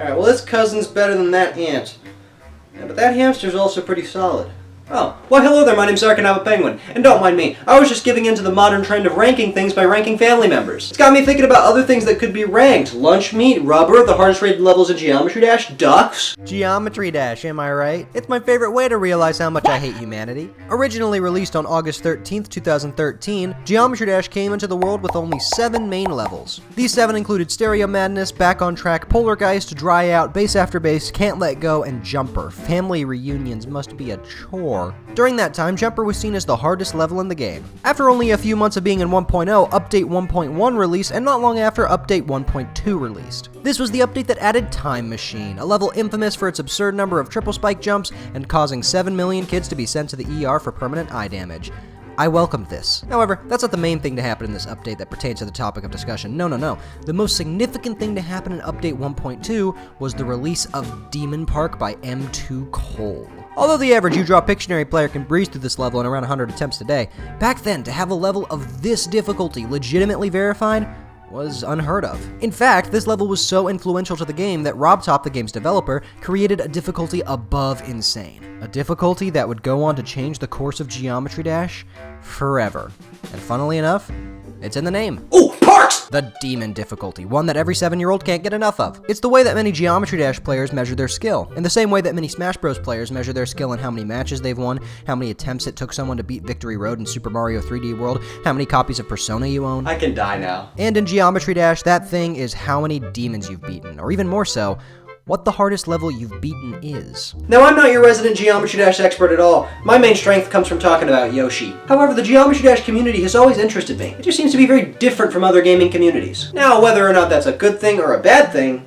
Alright, well this cousin's better than that ant. Yeah, but that hamster's also pretty solid. Oh, well hello there, my name's Arkthepenguin, and don't mind me, I was just giving into the modern trend of ranking things by ranking family members. It's got me thinking about other things that could be ranked. Lunch meat, rubber, the hardest rated levels in Geometry Dash, ducks. Geometry Dash, am I right? It's my favorite way to realize how much I hate humanity. Originally released on August 13th, 2013, Geometry Dash came into the world with only 7 main levels. These 7 included Stereo Madness, Back on Track, Poltergeist, Dry Out, Base After Base, Can't Let Go, and Jumper. Family reunions must be a chore. During that time, Jumper was seen as the hardest level in the game. After only a few months of being in 1.0, Update 1.1 released, and not long after, Update 1.2 released. This was the update that added Time Machine, a level infamous for its absurd number of triple spike jumps and causing 7 million kids to be sent to the ER for permanent eye damage. I welcomed this. However, that's not the main thing to happen in this update that pertains to the topic of discussion. No. The most significant thing to happen in Update 1.2 was the release of Demon Park by M2 Cole. Although the average U-Draw Pictionary player can breeze through this level in around 100 attempts a day, back then, to have a level of this difficulty legitimately verified was unheard of. In fact, this level was so influential to the game that robtop, the game's developer, created a difficulty above insane. A difficulty that would go on to change the course of Geometry Dash forever. And funnily enough, it's in the name. Ooh, parks! The Demon difficulty, one that every 7-year-old can't get enough of. It's the way that many Geometry Dash players measure their skill, in the same way that many Smash Bros. Players measure their skill in how many matches they've won, how many attempts it took someone to beat Victory Road in Super Mario 3D World, how many copies of Persona you own. I can die now. And in Geometry Dash, that thing is how many demons you've beaten, or even more so, what the hardest level you've beaten is. Now, I'm not your resident Geometry Dash expert at all. My main strength comes from talking about Yoshi. However, the Geometry Dash community has always interested me. It just seems to be very different from other gaming communities. Now, whether or not that's a good thing or a bad thing,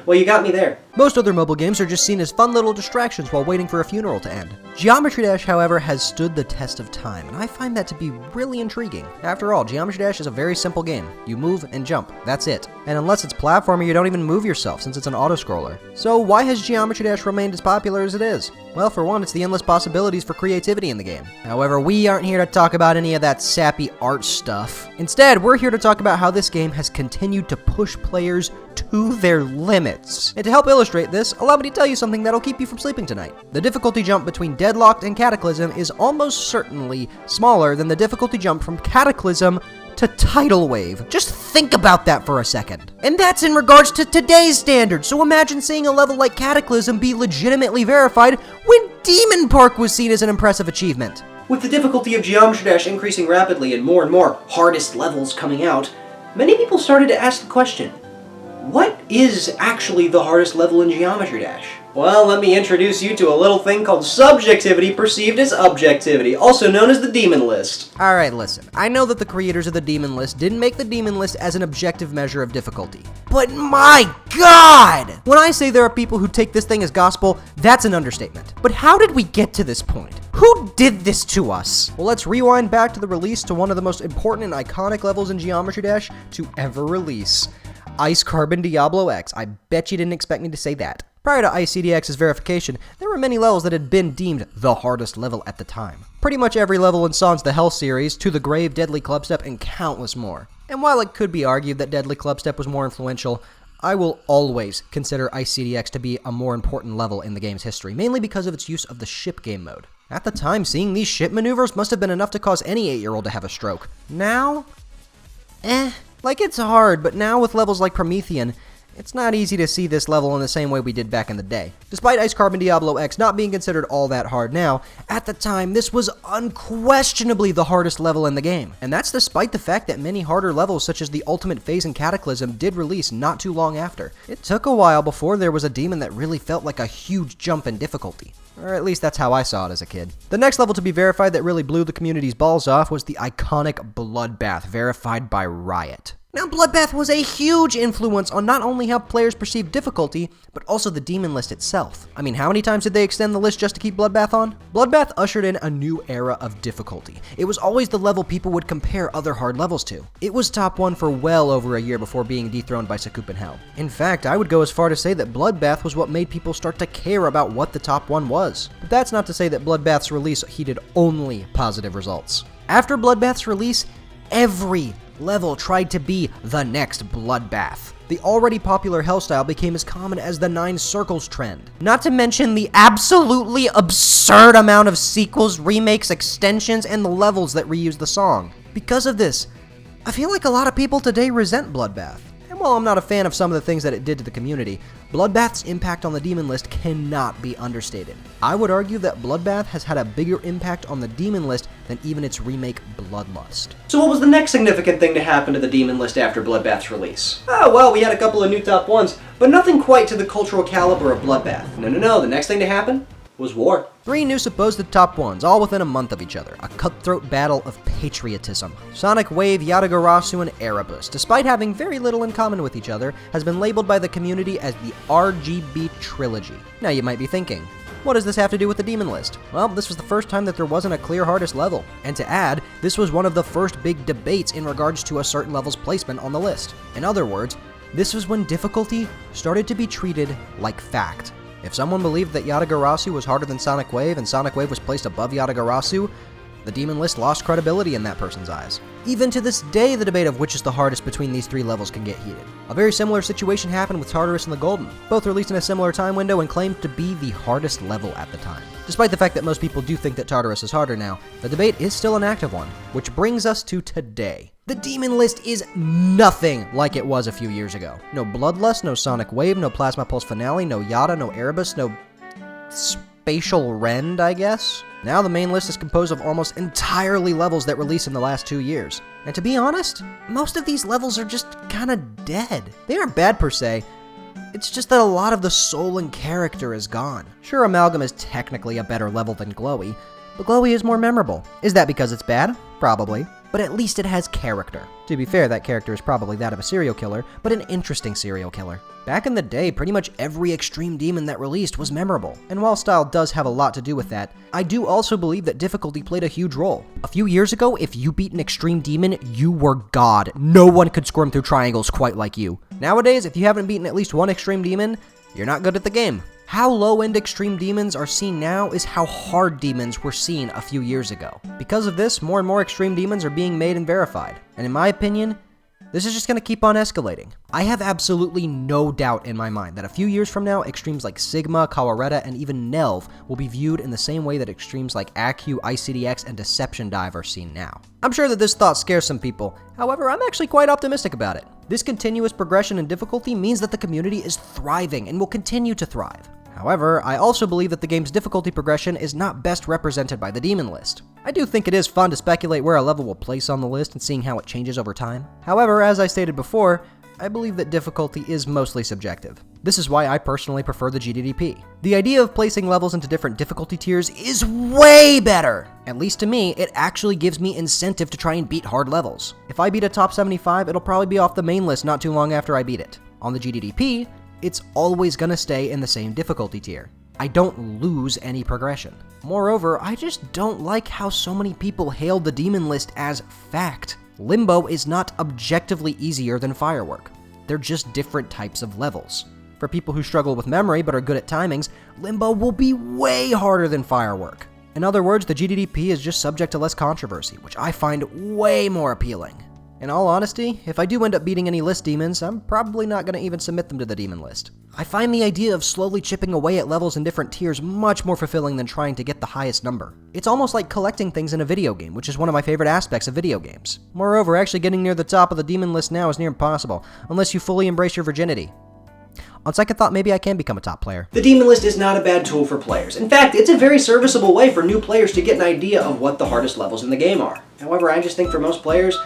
well, you got me there. Most other mobile games are just seen as fun little distractions while waiting for a funeral to end. Geometry Dash, however, has stood the test of time, and I find that to be really intriguing. After all, Geometry Dash is a very simple game. You move and jump, that's it. And unless it's platforming, you don't even move yourself, since it's an auto-scroller. So why has Geometry Dash remained as popular as it is? Well, for one, it's the endless possibilities for creativity in the game. However, we aren't here to talk about any of that sappy art stuff. Instead, we're here to talk about how this game has continued to push players to their limits. And to help illustrate this, allow me to tell you something that'll keep you from sleeping tonight. The difficulty jump between Deadlocked and Cataclysm is almost certainly smaller than the difficulty jump from Cataclysm to Tidal Wave. Just think about that for a second. And that's in regards to today's standards, so imagine seeing a level like Cataclysm be legitimately verified when Demon Park was seen as an impressive achievement. With the difficulty of Geometry Dash increasing rapidly and more hardest levels coming out, many people started to ask the question, what is actually the hardest level in Geometry Dash? Well, let me introduce you to a little thing called subjectivity perceived as objectivity, also known as the Demon List. Alright, listen, I know that the creators of the Demon List didn't make the Demon List as an objective measure of difficulty. But my God! When I say there are people who take this thing as gospel, that's an understatement. But how did we get to this point? Who did this to us? Well, let's rewind back to the release to one of the most important and iconic levels in Geometry Dash to ever release. Ice Carbon Diablo X. I bet you didn't expect me to say that. Prior to ICDX's verification, there were many levels that had been deemed the hardest level at the time. Pretty much every level in Sans the Hell series, To the Grave, Deadly Clubstep, and countless more. And while it could be argued that Deadly Clubstep was more influential, I will always consider ICDX to be a more important level in the game's history, mainly because of its use of the ship game mode. At the time, seeing these ship maneuvers must have been enough to cause any 8-year-old to have a stroke. Now? Like, it's hard, but now with levels like Promethean, it's not easy to see this level in the same way we did back in the day. Despite Ice Carbon Diablo X not being considered all that hard now, at the time this was unquestionably the hardest level in the game. And that's despite the fact that many harder levels such as the Ultimate Phase and Cataclysm did release not too long after. It took a while before there was a demon that really felt like a huge jump in difficulty. Or at least that's how I saw it as a kid. The next level to be verified that really blew the community's balls off was the iconic Bloodbath, verified by Riot. Now, Bloodbath was a huge influence on not only how players perceived difficulty, but also the Demon List itself. I mean, how many times did they extend the list just to keep Bloodbath on? Bloodbath ushered in a new era of difficulty. It was always the level people would compare other hard levels to. It was top 1 for well over a year before being dethroned by Sakup in Hell. In fact, I would go as far to say that Bloodbath was what made people start to care about what the top 1 was. But that's not to say that Bloodbath's release heeded only positive results. After Bloodbath's release, every level tried to be the next Bloodbath. the already popular hell style became as common as the 9 circles trend. Not to mention the absolutely absurd amount of sequels, remakes, extensions, and the levels that reuse the song. Because of this, I feel like a lot of people today resent Bloodbath. And while I'm not a fan of some of the things that it did to the community, Bloodbath's impact on the Demon List cannot be understated. I would argue that Bloodbath has had a bigger impact on the Demon List than even its remake Bloodlust. So what was the next significant thing to happen to the Demon List after Bloodbath's release? Oh, well, we had a couple of new top 1s, but nothing quite to the cultural caliber of Bloodbath. No, the next thing to happen was war. 3 new supposed top 1s, all within a month of each other. A cutthroat battle of patriotism. Sonic Wave, Yatagarasu, and Erebus, despite having very little in common with each other, has been labeled by the community as the RGB Trilogy. Now you might be thinking, what does this have to do with the Demon List? Well, this was the first time that there wasn't a clear hardest level. And to add, this was one of the first big debates in regards to a certain level's placement on the list. In other words, this was when difficulty started to be treated like fact. If someone believed that Yatagarasu was harder than Sonic Wave and Sonic Wave was placed above Yatagarasu, the Demon List lost credibility in that person's eyes. Even to this day, the debate of which is the hardest between these 3 levels can get heated. A very similar situation happened with Tartarus and the Golden, both released in a similar time window and claimed to be the hardest level at the time. Despite the fact that most people do think that Tartarus is harder now, the debate is still an active one, which brings us to today. The Demon List is nothing like it was a few years ago. No Bloodlust, no Sonic Wave, no Plasma Pulse Finale, no Yata, no Erebus, no Spatial Rend, I guess? Now the main list is composed of almost entirely levels that released in the last 2 years. And to be honest, most of these levels are just kinda dead. They aren't bad per se, it's just that a lot of the soul and character is gone. Sure, Amalgam is technically a better level than Glowy, but Glowy is more memorable. Is that because it's bad? Probably. But at least it has character. To be fair, that character is probably that of a serial killer, but an interesting serial killer. Back in the day, pretty much every extreme demon that released was memorable, and while style does have a lot to do with that, I do also believe that difficulty played a huge role. A few years ago, if you beat an extreme demon, you were God. No one could squirm through triangles quite like you. Nowadays, if you haven't beaten at least one extreme demon, you're not good at the game. How low-end extreme demons are seen now is how hard demons were seen a few years ago. Because of this, more and more extreme demons are being made and verified. And in my opinion, this is just going to keep on escalating. I have absolutely no doubt in my mind that a few years from now, extremes like Sigma, Kawareta, and even Nelv will be viewed in the same way that extremes like AQ, ICDX, and Deception Dive are seen now. I'm sure that this thought scares some people, however, I'm actually quite optimistic about it. This continuous progression in difficulty means that the community is thriving and will continue to thrive. However, I also believe that the game's difficulty progression is not best represented by the Demon List. I do think it is fun to speculate where a level will place on the list and seeing how it changes over time. However, as I stated before, I believe that difficulty is mostly subjective. This is why I personally prefer the GDDP. The idea of placing levels into different difficulty tiers is way better! At least to me, it actually gives me incentive to try and beat hard levels. If I beat a top 75, it'll probably be off the main list not too long after I beat it. On the GDDP, it's always gonna stay in the same difficulty tier. I don't lose any progression. Moreover, I just don't like how so many people hailed the Demon List as fact. Limbo is not objectively easier than Firework. They're just different types of levels. For people who struggle with memory but are good at timings, Limbo will be way harder than Firework. In other words, the GDDP is just subject to less controversy, which I find way more appealing. In all honesty, if I do end up beating any list demons, I'm probably not going to even submit them to the Demon List. I find the idea of slowly chipping away at levels in different tiers much more fulfilling than trying to get the highest number. It's almost like collecting things in a video game, which is one of my favorite aspects of video games. Moreover, actually getting near the top of the Demon List now is near impossible, unless you fully embrace your virginity. On second thought, maybe I can become a top player. The Demon List is not a bad tool for players. In fact, it's a very serviceable way for new players to get an idea of what the hardest levels in the game are. However, I just think for most players,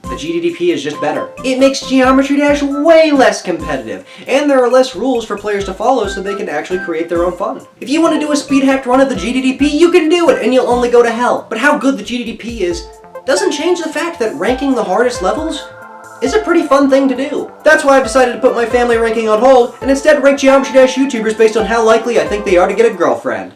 the GDDP is just better. It makes Geometry Dash way less competitive, and there are less rules for players to follow so they can actually create their own fun. If you want to do a speed hacked run of the GDDP, you can do it, and you'll only go to hell. But how good the GDDP is doesn't change the fact that ranking the hardest levels is a pretty fun thing to do. That's why I've decided to put my family ranking on hold, and instead rank Geometry Dash YouTubers based on how likely I think they are to get a girlfriend.